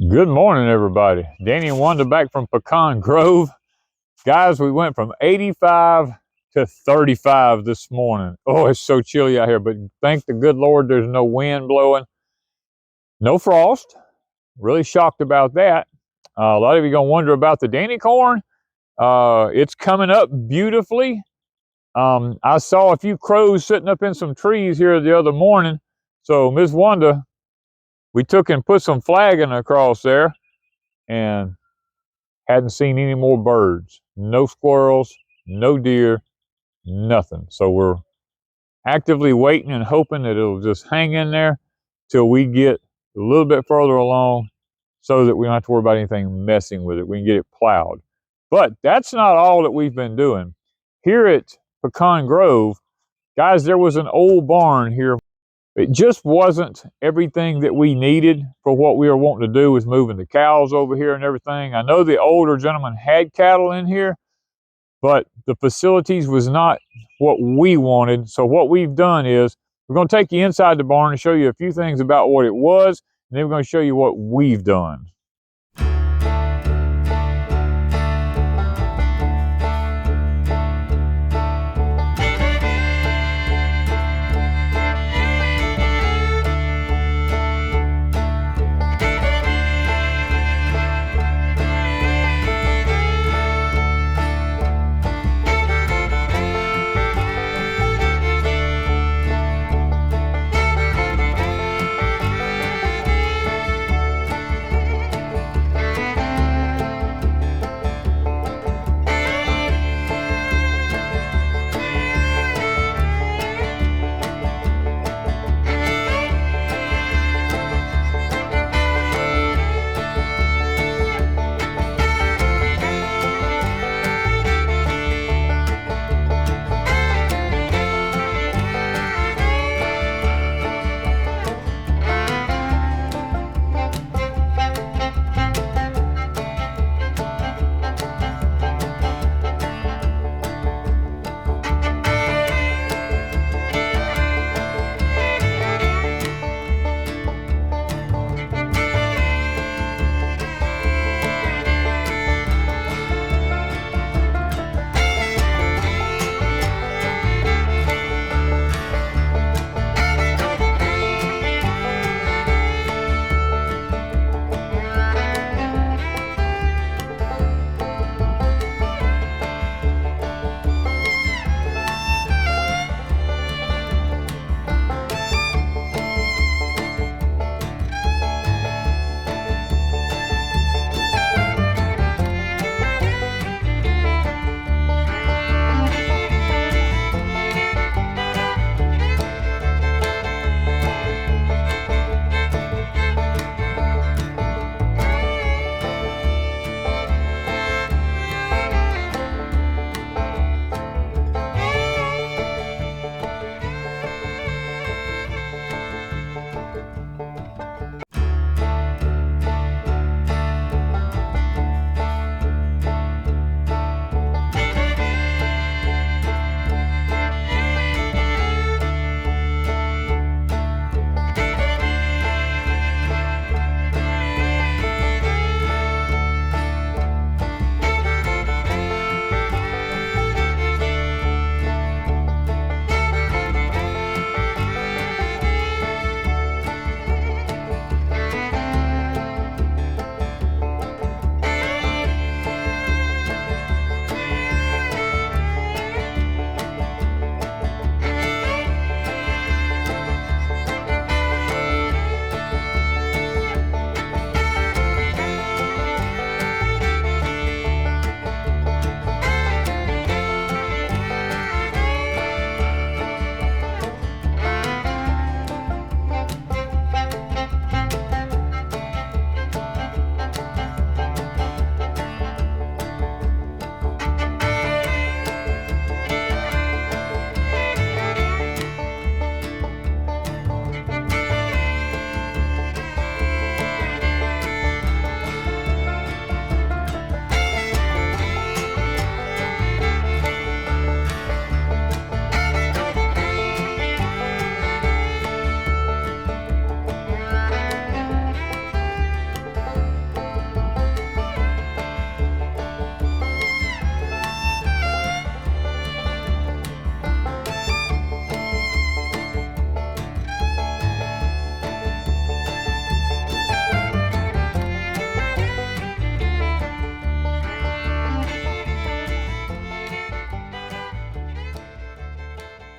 Good morning, everybody. Danny and Wanda back from Pecan Grove. Guys, we went from 85 to 35 this morning. Oh, it's so chilly out here, but thank the good Lord there's no wind blowing, no frost. Really shocked about that. A lot of you going to wonder about the Danny corn. It's coming up beautifully. I saw a few crows sitting up in some trees here the other morning. So, Miss Wanda, we took and put some flagging across there and hadn't seen any more birds. No squirrels, no deer, nothing. So we're actively waiting and hoping that it'll just hang in there till we get a little bit further along so that we don't have to worry about anything messing with it. We can get it plowed. But that's not all that we've been doing. Here at Pecan Grove, guys, there was an old barn here. It just wasn't everything that we needed for what we were wanting to do with moving the cows over here and everything. I know the older gentleman had cattle in here, but the facilities was not what we wanted. So what we've done is we're going to take you inside the barn and show you a few things about what it was, and then we're going to show you what we've done.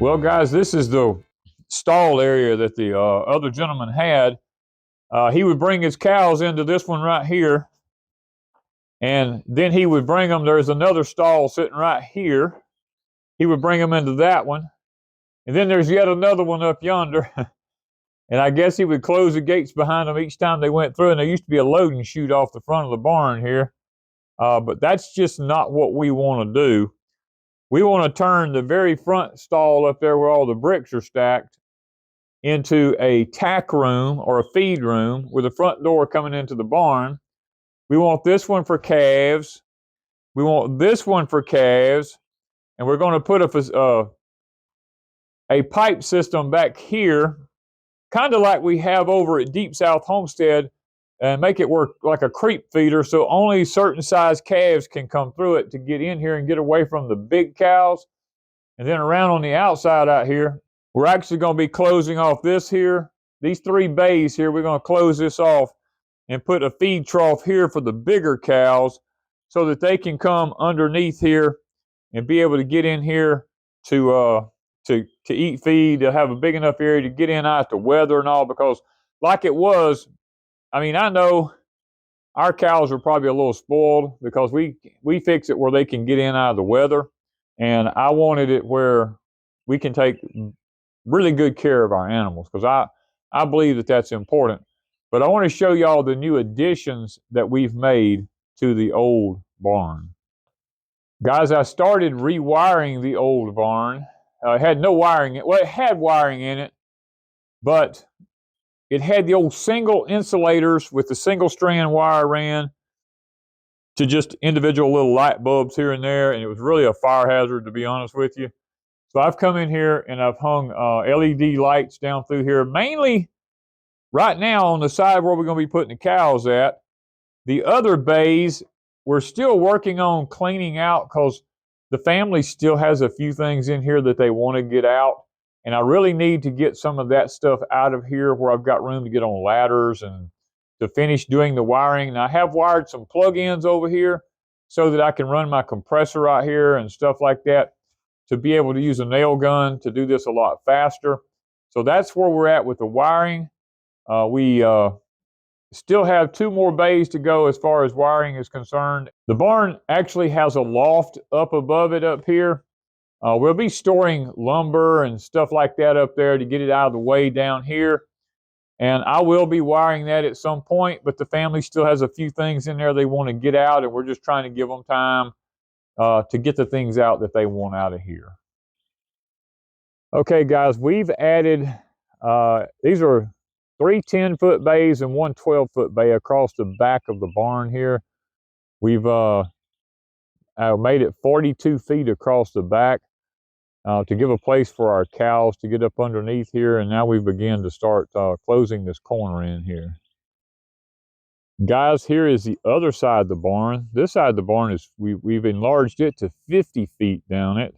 Well, guys, this is the stall area that the other gentleman had. He would bring his cows into this one right here, and then he would bring them. There's another stall sitting right here. He would bring them into that one, and then there's yet another one up yonder. And I guess he would close the gates behind them each time they went through. And there used to be a loading chute off the front of the barn here, but that's just not what we want to do. We want to turn the very front stall up there where all the bricks are stacked into a tack room or a feed room with a front door coming into the barn. We want this one for calves. We want this one for calves. And we're going to put a pipe system back here, kind of like we have over at Deep South Homestead, and make it work like a creep feeder so only certain size calves can come through it to get in here and get away from the big cows. And then around on the outside out here, we're actually going to be closing off this here. These 3 bays here, we're going to close this off and put a feed trough here for the bigger cows so that they can come underneath here and be able to get in here to eat feed. They'll have a big enough area to get in out the weather and all, because like it was, I mean, I know our cows are probably a little spoiled because we fix it where they can get in out of the weather. And I wanted it where we can take really good care of our animals, because I believe that that's important. But I want to show y'all the new additions that we've made to the old barn. Guys, I started rewiring the old barn. It had no wiring. Well, it had wiring in it, but it had the old single insulators with the single strand wire ran to just individual little light bulbs here and there, and it was really a fire hazard, to be honest with you. So I've come in here and I've hung LED lights down through here, mainly right now on the side where we're going to be putting the cows at. The other bays, we're still working on cleaning out because the family still has a few things in here that they want to get out. And I really need to get some of that stuff out of here where I've got room to get on ladders and to finish doing the wiring. And I have wired some plug-ins over here so that I can run my compressor right here and stuff like that to be able to use a nail gun to do this a lot faster. So that's where we're at with the wiring. We still have 2 more bays to go as far as wiring is concerned. The barn actually has a loft up above it up here. We'll be storing lumber and stuff like that up there to get it out of the way down here. And I will be wiring that at some point, but the family still has a few things in there they want to get out, and we're just trying to give them time to get the things out that they want out of here. Okay, guys, we've added, these are 3 10-foot bays and 1 12-foot bay across the back of the barn here. We've made it 42 feet across the back to give a place for our cows to get up underneath here. And now we begin to start closing this corner in here. Guys, here is the other side of the barn. This side of the barn is, we've enlarged it to 50 feet down it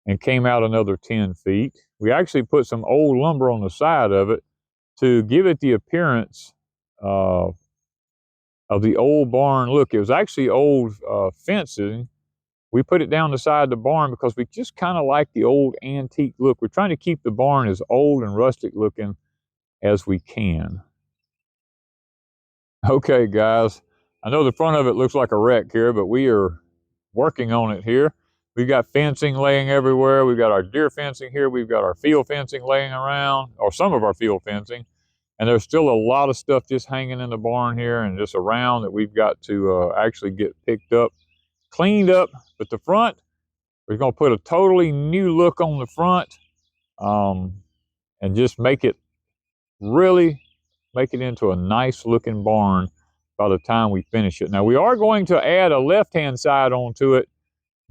and came out another 10 feet. We actually put some old lumber on the side of it to give it the appearance of the old barn look. It was actually old fencing. We put it down the side of the barn because we just kind of like the old antique look. We're trying to keep the barn as old and rustic looking as we can. Okay, guys, I know the front of it looks like a wreck here, but we are working on it here. We've got fencing laying everywhere. We've got our deer fencing here. We've got our field fencing laying around, or some of our field fencing. And there's still a lot of stuff just hanging in the barn here and just around that we've got to actually get picked up, cleaned up. But the front, we're going to put a totally new look on the front and just make it into a nice looking barn by the time we finish it. Now, we are going to add a left-hand side onto it,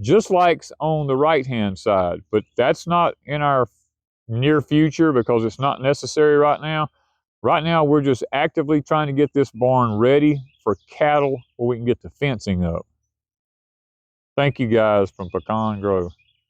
just like on the right-hand side, but that's not in our near future because it's not necessary right now. Right now, we're just actively trying to get this barn ready for cattle where we can get the fencing up. Thank you guys from Pecan Grove.